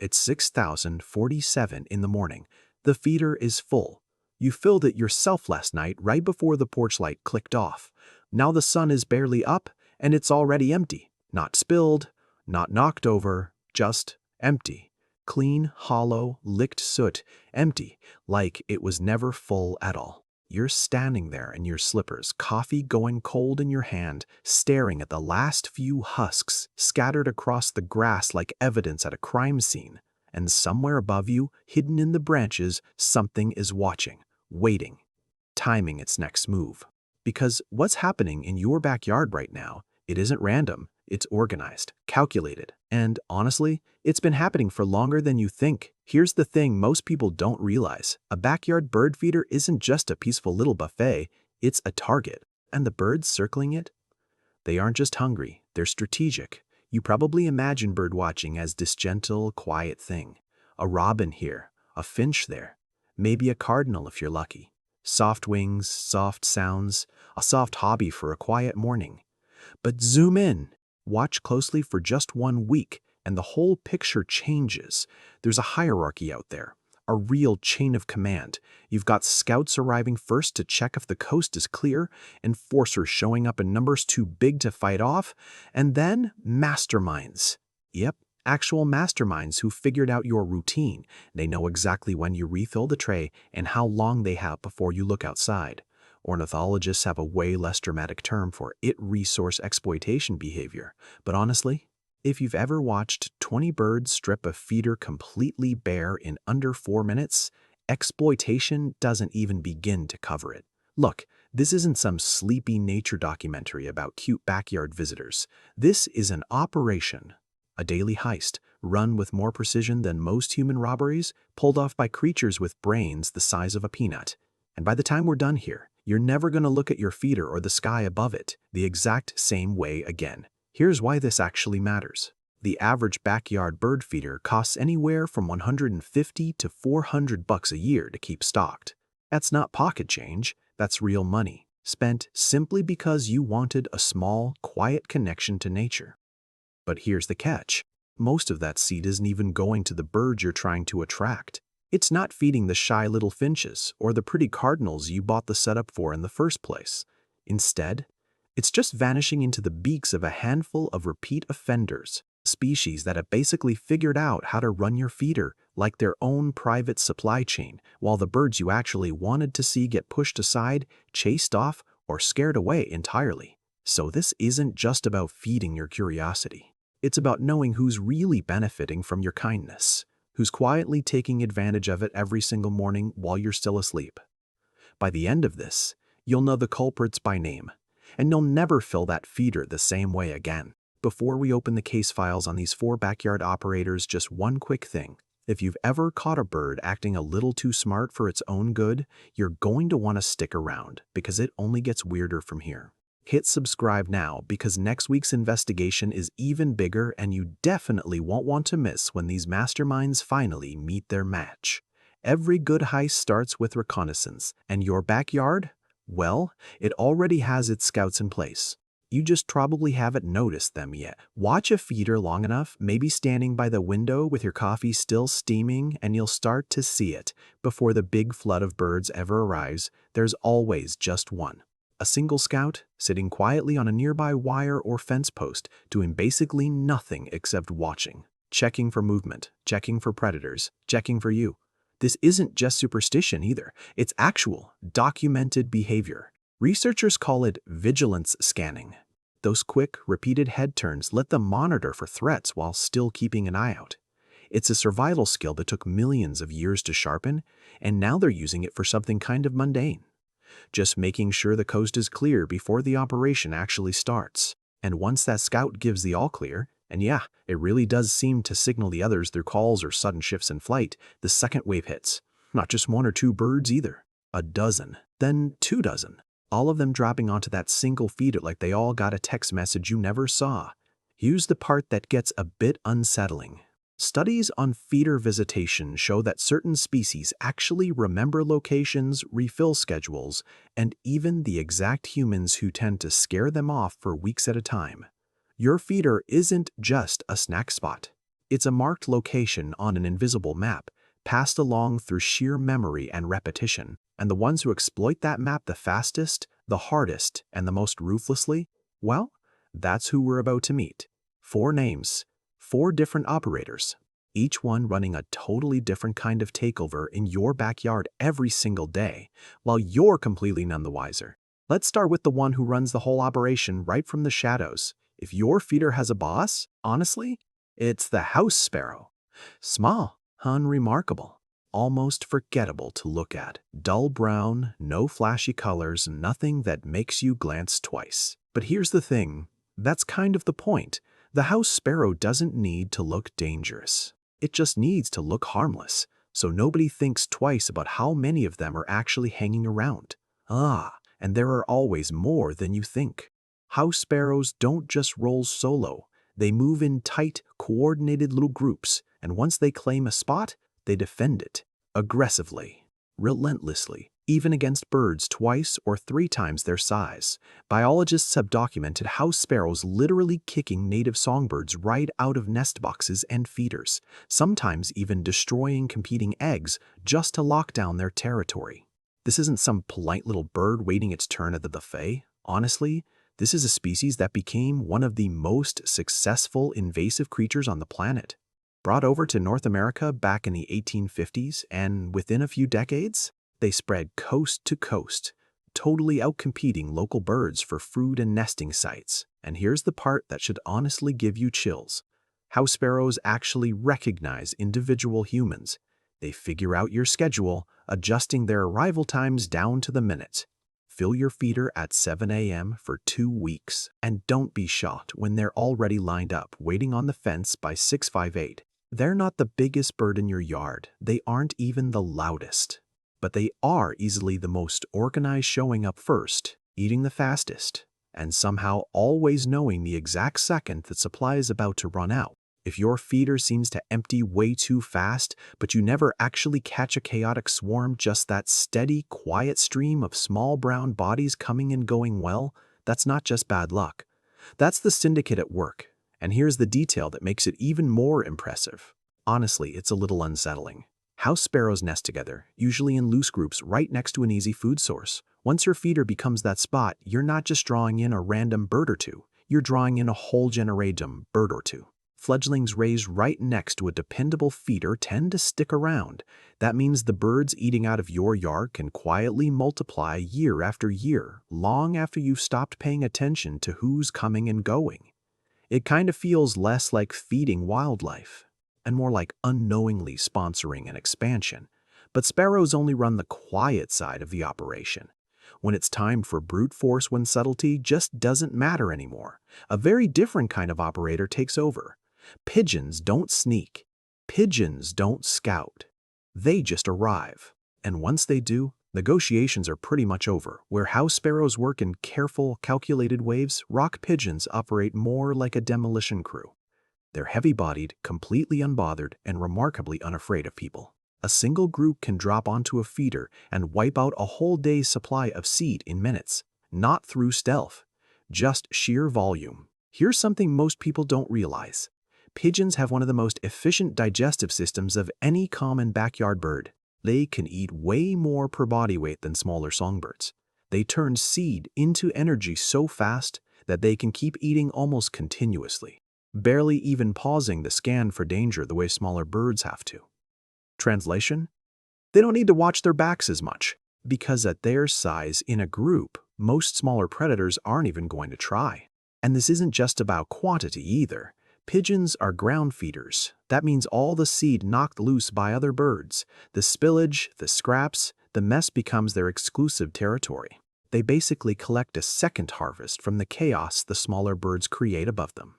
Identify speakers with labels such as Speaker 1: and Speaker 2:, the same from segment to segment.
Speaker 1: It's 6,047 in the morning. The feeder is full. You filled it yourself last night right before the porch light clicked off. Now the sun is barely up and it's already empty. Not spilled, not knocked over, just empty. Clean, hollow, licked soot, empty, like it was never full at all. You're standing there in your slippers, coffee going cold in your hand, staring at the last few husks scattered across the grass like evidence at a crime scene. And somewhere above you, hidden in the branches, something is watching, waiting, timing its next move. Because what's happening in your backyard right now, it isn't random, it's organized, calculated, and honestly, it's been happening for longer than you think. Here's the thing most people don't realize. A backyard bird feeder isn't just a peaceful little buffet, it's a target. And the birds circling it? They aren't just hungry, they're strategic. You probably imagine bird watching as this gentle, quiet thing. A robin here, a finch there, maybe a cardinal if you're lucky. Soft wings, soft sounds, a soft hobby for a quiet morning. But zoom in, watch closely for just 1 week, and the whole picture changes. There's a hierarchy out there, a real chain of command. You've got scouts arriving first to check if the coast is clear, enforcers showing up in numbers too big to fight off, and then masterminds. Yep, actual masterminds who figured out your routine. They know exactly when you refill the tray and how long they have before you look outside. Ornithologists have a way less dramatic term for it resource exploitation behavior. But honestly, if you've ever watched 20 birds strip a feeder completely bare in under 4 minutes, exploitation doesn't even begin to cover it. Look, this isn't some sleepy nature documentary about cute backyard visitors. This is an operation, a daily heist, run with more precision than most human robberies, pulled off by creatures with brains the size of a peanut. And by the time we're done here, you're never going to look at your feeder or the sky above it the exact same way again. Here's why this actually matters. The average backyard bird feeder costs anywhere from $150 to $400 a year to keep stocked. That's not pocket change, that's real money, spent simply because you wanted a small, quiet connection to nature. But here's the catch. Most of that seed isn't even going to the birds you're trying to attract. It's not feeding the shy little finches or the pretty cardinals you bought the setup for in the first place. Instead, it's just vanishing into the beaks of a handful of repeat offenders, species that have basically figured out how to run your feeder like their own private supply chain, while the birds you actually wanted to see get pushed aside, chased off, or scared away entirely. So this isn't just about feeding your curiosity. It's about knowing who's really benefiting from your kindness, who's quietly taking advantage of it every single morning while you're still asleep. By the end of this, you'll know the culprits by name, and you'll never fill that feeder the same way again. Before we open the case files on these 4 backyard operators, just one quick thing. If you've ever caught a bird acting a little too smart for its own good, you're going to want to stick around because it only gets weirder from here. Hit subscribe now because next week's investigation is even bigger and you definitely won't want to miss when these masterminds finally meet their match. Every good heist starts with reconnaissance, and your backyard? Well, it already has its scouts in place. You just probably haven't noticed them yet. Watch a feeder long enough, maybe standing by the window with your coffee still steaming, and you'll start to see it. Before the big flood of birds ever arrives, there's always just one. A single scout, sitting quietly on a nearby wire or fence post, doing basically nothing except watching, checking for movement, checking for predators, checking for you. This isn't just superstition either. It's actual, documented behavior. Researchers call it vigilance scanning. Those quick, repeated head turns let them monitor for threats while still keeping an eye out. It's a survival skill that took millions of years to sharpen, and now they're using it for something kind of mundane. Just making sure the coast is clear before the operation actually starts. And once that scout gives the all clear, and yeah, it really does seem to signal the others through calls or sudden shifts in flight, the second wave hits. Not just 1 or 2 birds either. A dozen, then 2 dozen. All of them dropping onto that single feeder like they all got a text message you never saw. Here's the part that gets a bit unsettling. Studies on feeder visitation show that certain species actually remember locations, refill schedules, and even the exact humans who tend to scare them off for weeks at a time. Your feeder isn't just a snack spot. It's a marked location on an invisible map, passed along through sheer memory and repetition. And the ones who exploit that map the fastest, the hardest, and the most ruthlessly, well, that's who we're about to meet. 4 names, 4 different operators, each one running a totally different kind of takeover in your backyard every single day, while you're completely none the wiser. Let's start with the one who runs the whole operation right from the shadows. If your feeder has a boss, honestly, it's the House Sparrow. Small, unremarkable, almost forgettable to look at. Dull brown, no flashy colors, nothing that makes you glance twice. But here's the thing, that's kind of the point. The House Sparrow doesn't need to look dangerous. It just needs to look harmless, so nobody thinks twice about how many of them are actually hanging around. And there are always more than you think. House Sparrows don't just roll solo. They move in tight, coordinated little groups, and once they claim a spot, they defend it. Aggressively, relentlessly, even against birds 2 or 3 times their size. Biologists have documented house sparrows literally kicking native songbirds right out of nest boxes and feeders, sometimes even destroying competing eggs just to lock down their territory. This isn't some polite little bird waiting its turn at the buffet. Honestly, this is a species that became one of the most successful invasive creatures on the planet. Brought over to North America back in the 1850s, and within a few decades, they spread coast to coast, totally outcompeting local birds for food and nesting sites. And here's the part that should honestly give you chills. House sparrows actually recognize individual humans. They figure out your schedule, adjusting their arrival times down to the minute. Fill your feeder at 7 a.m. for 2 weeks, and don't be shocked when they're already lined up waiting on the fence by 6:58. They're not the biggest bird in your yard. They aren't even the loudest. But they are easily the most organized, showing up first, eating the fastest, and somehow always knowing the exact second that supply is about to run out. If your feeder seems to empty way too fast, but you never actually catch a chaotic swarm, just that steady, quiet stream of small brown bodies coming and going, well, that's not just bad luck. That's the syndicate at work. And here's the detail that makes it even more impressive. Honestly, it's a little unsettling. House sparrows nest together, usually in loose groups right next to an easy food source. Once your feeder becomes that spot, you're not just drawing in a random bird or two, you're drawing in a whole generation bird or two. Fledglings raised right next to a dependable feeder tend to stick around. That means the birds eating out of your yard can quietly multiply year after year, long after you've stopped paying attention to who's coming and going. It kind of feels less like feeding wildlife, and more like unknowingly sponsoring an expansion. But sparrows only run the quiet side of the operation. When it's time for brute force, when subtlety just doesn't matter anymore, a very different kind of operator takes over. Pigeons don't sneak. Pigeons don't scout. They just arrive. And once they do, negotiations are pretty much over. Where house sparrows work in careful, calculated waves, rock pigeons operate more like a demolition crew. They're heavy-bodied, completely unbothered, and remarkably unafraid of people. A single group can drop onto a feeder and wipe out a whole day's supply of seed in minutes. Not through stealth, just sheer volume. Here's something most people don't realize. Pigeons have one of the most efficient digestive systems of any common backyard bird. They can eat way more per body weight than smaller songbirds. They turn seed into energy so fast that they can keep eating almost continuously, barely even pausing the scan for danger the way smaller birds have to. Translation? They don't need to watch their backs as much, because at their size in a group, most smaller predators aren't even going to try. And this isn't just about quantity either. Pigeons are ground feeders. That means all the seed knocked loose by other birds, the spillage, the scraps, the mess becomes their exclusive territory. They basically collect a second harvest from the chaos the smaller birds create above them.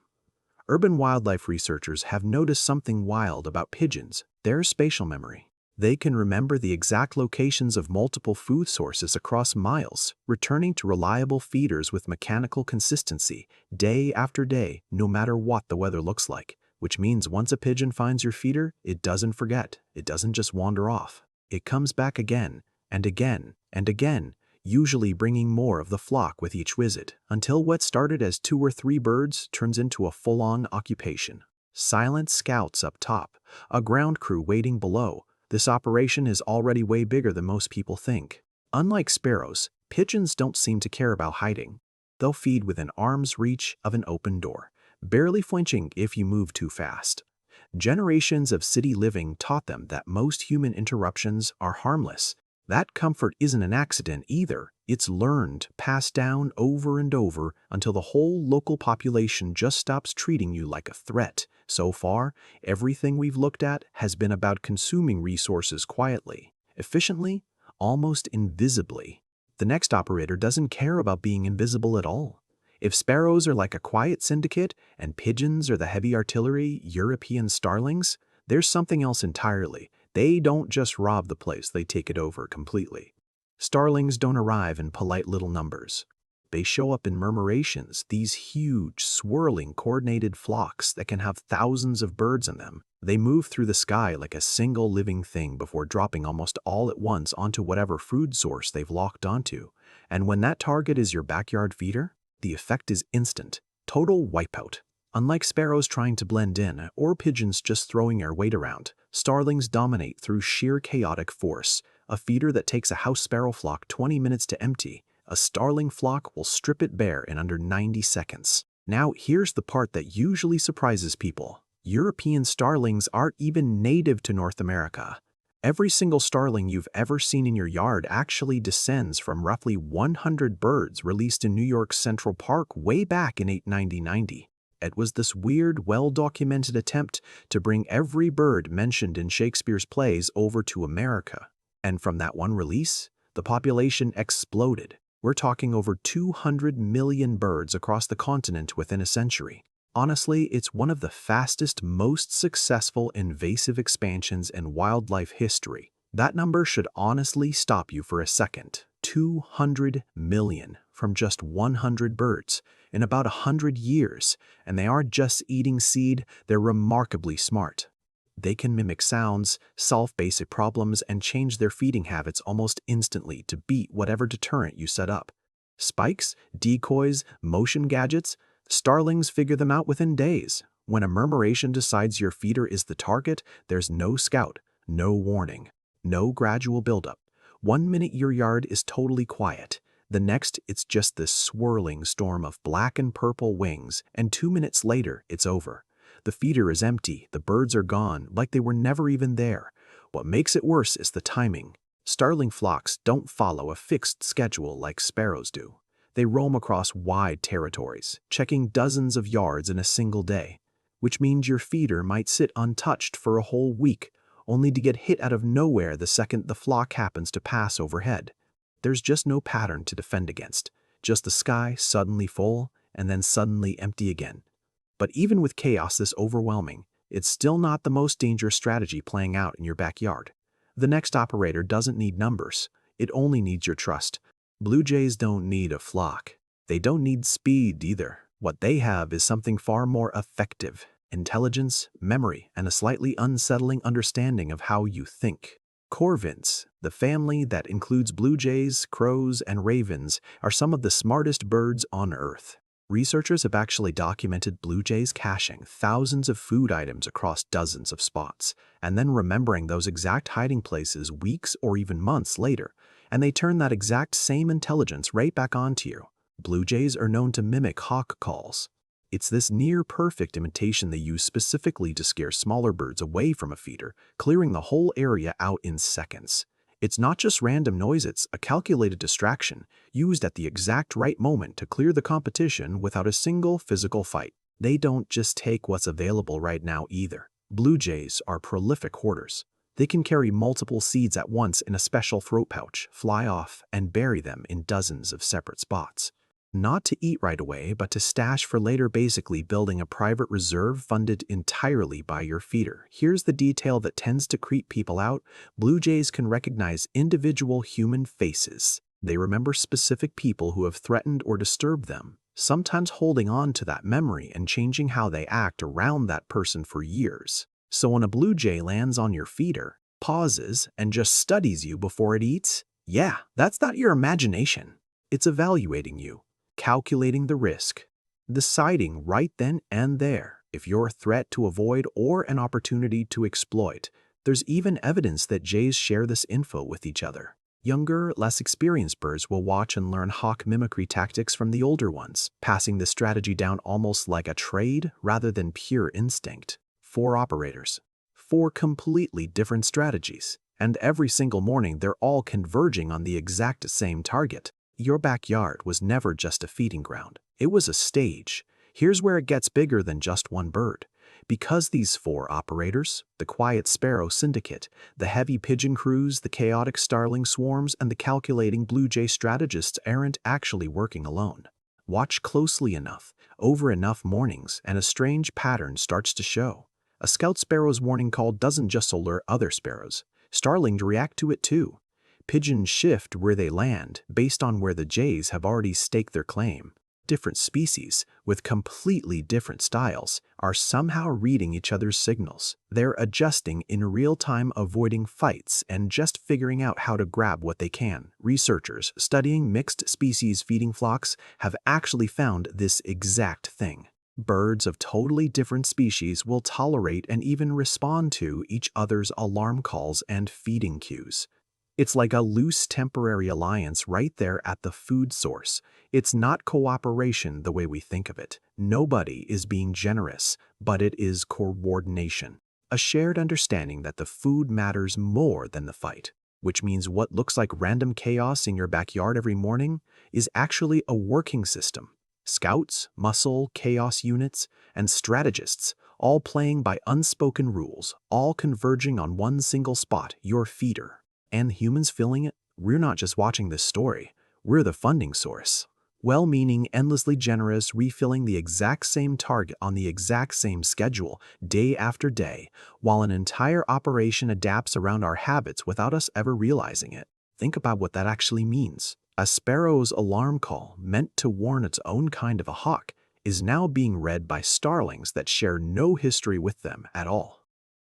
Speaker 1: Urban wildlife researchers have noticed something wild about pigeons: their spatial memory. They can remember the exact locations of multiple food sources across miles, returning to reliable feeders with mechanical consistency, day after day, no matter what the weather looks like. Which means once a pigeon finds your feeder, it doesn't forget. It doesn't just wander off. It comes back again, and again, and again, usually bringing more of the flock with each visit, until what started as 2 or 3 birds turns into a full-on occupation. Silent scouts up top, a ground crew waiting below. This operation is already way bigger than most people think. Unlike sparrows, pigeons don't seem to care about hiding. They'll feed within arm's reach of an open door, barely flinching if you move too fast. Generations of city living taught them that most human interruptions are harmless. That comfort isn't an accident either. It's learned, passed down over and over until the whole local population just stops treating you like a threat. So far, everything we've looked at has been about consuming resources quietly, efficiently, almost invisibly. The next operator doesn't care about being invisible at all. If sparrows are like a quiet syndicate and pigeons are the heavy artillery European starlings, there's something else entirely. They don't just rob the place, they take it over completely. Starlings don't arrive in polite little numbers. They show up in murmurations, these huge, swirling, coordinated flocks that can have thousands of birds in them. They move through the sky like a single living thing before dropping almost all at once onto whatever food source they've locked onto. And when that target is your backyard feeder, the effect is instant, total wipeout. Unlike sparrows trying to blend in or pigeons just throwing their weight around, starlings dominate through sheer chaotic force. A feeder that takes a house sparrow flock 20 minutes to empty, a starling flock will strip it bare in under 90 seconds. Now here's the part that usually surprises people. European starlings aren't even native to North America. Every single starling you've ever seen in your yard actually descends from roughly 100 birds released in New York's Central Park way back in 1990. It was this weird, well-documented attempt to bring every bird mentioned in Shakespeare's plays over to America. And from that one release, the population exploded. We're talking over 200 million birds across the continent within a century. Honestly, it's one of the fastest, most successful invasive expansions in wildlife history. That number should honestly stop you for a second. 200 million from just 100 birds in about 100 years, and they aren't just eating seed, they're remarkably smart. They can mimic sounds, solve basic problems, and change their feeding habits almost instantly to beat whatever deterrent you set up. Spikes, decoys, motion gadgets, starlings figure them out within days. When a murmuration decides your feeder is the target, there's no scout, no warning, no gradual buildup. 1 minute your yard is totally quiet. The next, it's just this swirling storm of black and purple wings, and 2 minutes later, it's over. The feeder is empty, the birds are gone, like they were never even there. What makes it worse is the timing. Starling flocks don't follow a fixed schedule like sparrows do. They roam across wide territories, checking dozens of yards in a single day, which means your feeder might sit untouched for a whole week, only to get hit out of nowhere the second the flock happens to pass overhead. There's just no pattern to defend against, just the sky suddenly full and then suddenly empty again. But even with chaos this overwhelming, it's still not the most dangerous strategy playing out in your backyard. The next operator doesn't need numbers, it only needs your trust. Blue jays don't need a flock. They don't need speed either. What they have is something far more effective: intelligence, memory, and a slightly unsettling understanding of how you think. Corvids, the family that includes blue jays, crows, and ravens, are some of the smartest birds on Earth. Researchers have actually documented blue jays caching thousands of food items across dozens of spots, and then remembering those exact hiding places weeks or even months later, and they turn that exact same intelligence right back onto you. Blue jays are known to mimic hawk calls. It's this near-perfect imitation they use specifically to scare smaller birds away from a feeder, clearing the whole area out in seconds. It's not just random noise, it's a calculated distraction, used at the exact right moment to clear the competition without a single physical fight. They don't just take what's available right now either. Blue jays are prolific hoarders. They can carry multiple seeds at once in a special throat pouch, fly off, and bury them in dozens of separate spots. Not to eat right away, but to stash for later, basically building a private reserve funded entirely by your feeder. Here's the detail that tends to creep people out. Blue jays can recognize individual human faces. They remember specific people who have threatened or disturbed them, sometimes holding on to that memory and changing how they act around that person for years. So when a blue jay lands on your feeder, pauses, and just studies you before it eats, yeah, that's not your imagination. It's evaluating you, calculating the risk, deciding right then and there If you're a threat to avoid or an opportunity to exploit, there's even evidence that jays share this info with each other. Younger, less experienced birds will watch and learn hawk mimicry tactics from the older ones, passing this strategy down almost like a trade rather than pure instinct. 4 operators. 4 completely different strategies. And every single morning they're all converging on the exact same target. Your backyard was never just a feeding ground. It was a stage. Here's where it gets bigger than just one bird. Because these 4 operators, the quiet sparrow syndicate, the heavy pigeon crews, the chaotic starling swarms, and the calculating blue jay strategists aren't actually working alone. Watch closely enough, over enough mornings, and a strange pattern starts to show. A scout sparrow's warning call doesn't just alert other sparrows. Starlings react to it too. Pigeons shift where they land based on where the jays have already staked their claim. Different species, with completely different styles, are somehow reading each other's signals. They're adjusting in real time, avoiding fights and just figuring out how to grab what they can. Researchers studying mixed species feeding flocks have actually found this exact thing. Birds of totally different species will tolerate and even respond to each other's alarm calls and feeding cues. It's like a loose temporary alliance right there at the food source. It's not cooperation the way we think of it. Nobody is being generous, but it is coordination. A shared understanding that the food matters more than the fight, which means what looks like random chaos in your backyard every morning is actually a working system. Scouts, muscle, chaos units, and strategists, all playing by unspoken rules, all converging on one single spot, your feeder. And humans filling it? We're not just watching this story, we're the funding source. Well-meaning, endlessly generous, refilling the exact same target on the exact same schedule, day after day, while an entire operation adapts around our habits without us ever realizing it. Think about what that actually means. A sparrow's alarm call, meant to warn its own kind of a hawk, is now being read by starlings that share no history with them at all.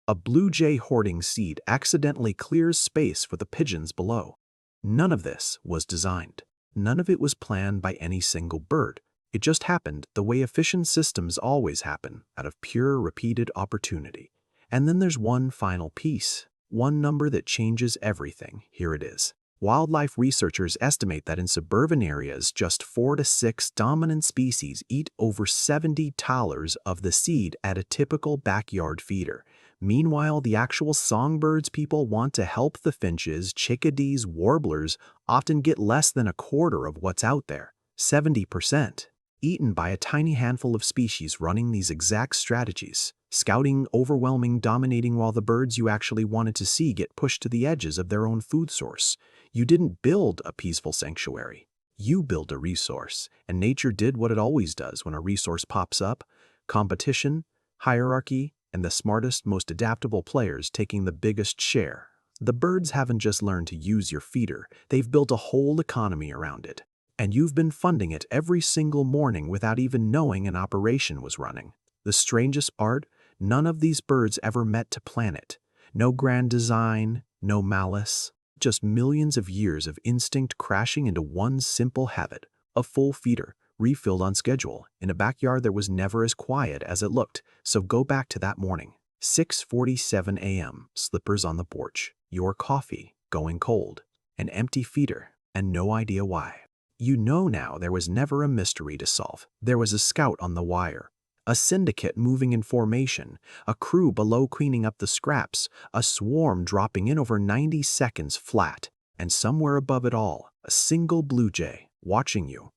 Speaker 1: A blue jay hoarding seed accidentally clears space for the pigeons below. None of this was designed. None of it was planned by any single bird. It just happened the way efficient systems always happen, out of pure repeated opportunity. And then there's one final piece, one number that changes everything. Here it is. Wildlife researchers estimate that in suburban areas, just 4 to 6 dominant species eat over 70 thalers of the seed at a typical backyard feeder. Meanwhile, the actual songbirds people want to help, the finches, chickadees, warblers, often get less than a quarter of what's out there, 70%, eaten by a tiny handful of species running these exact strategies. Scouting, overwhelming, dominating, while the birds you actually wanted to see get pushed to the edges of their own food source. You didn't build a peaceful sanctuary. You built a resource, and nature did what it always does when a resource pops up: competition, hierarchy, and the smartest, most adaptable players taking the biggest share. The birds haven't just learned to use your feeder, they've built a whole economy around it. And you've been funding it every single morning without even knowing an operation was running. The strangest part, none of these birds ever met to plan it. No grand design, no malice, just millions of years of instinct crashing into one simple habit: a full feeder, refilled on schedule, in a backyard that was never as quiet as it looked. So go back to that morning. 6:47 a.m., slippers on the porch, your coffee going cold, an empty feeder, and no idea why. You know now there was never a mystery to solve. There was a scout on the wire, a syndicate moving in formation, a crew below cleaning up the scraps, a swarm dropping in over 90 seconds flat, and somewhere above it all, a single blue jay watching you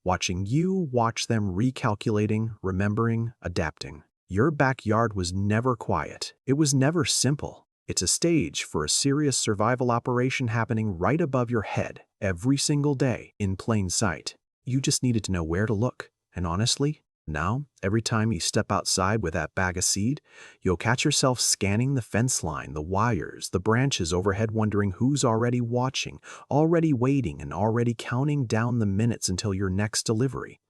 Speaker 1: watch them, recalculating, remembering, adapting. Your backyard was never quiet. It was never simple. It's a stage for a serious survival operation happening right above your head every single day in plain sight. You just needed to know where to look. And honestly, now, every time you step outside with that bag of seed, you'll catch yourself scanning the fence line, the wires, the branches overhead, wondering who's already watching, already waiting, and already counting down the minutes until your next delivery.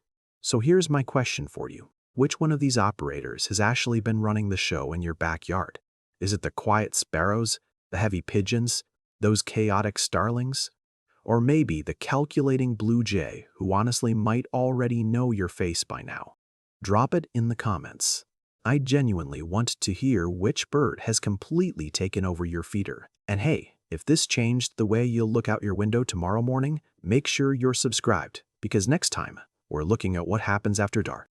Speaker 1: So here's my question for you. Which one of these operators has actually been running the show in your backyard? Is it the quiet sparrows, the heavy pigeons, those chaotic starlings? Or maybe the calculating blue jay who honestly might already know your face by now? Drop it in the comments. I genuinely want to hear which bird has completely taken over your feeder. And hey, if this changed the way you'll look out your window tomorrow morning, make sure you're subscribed, because next time, we're looking at what happens after dark.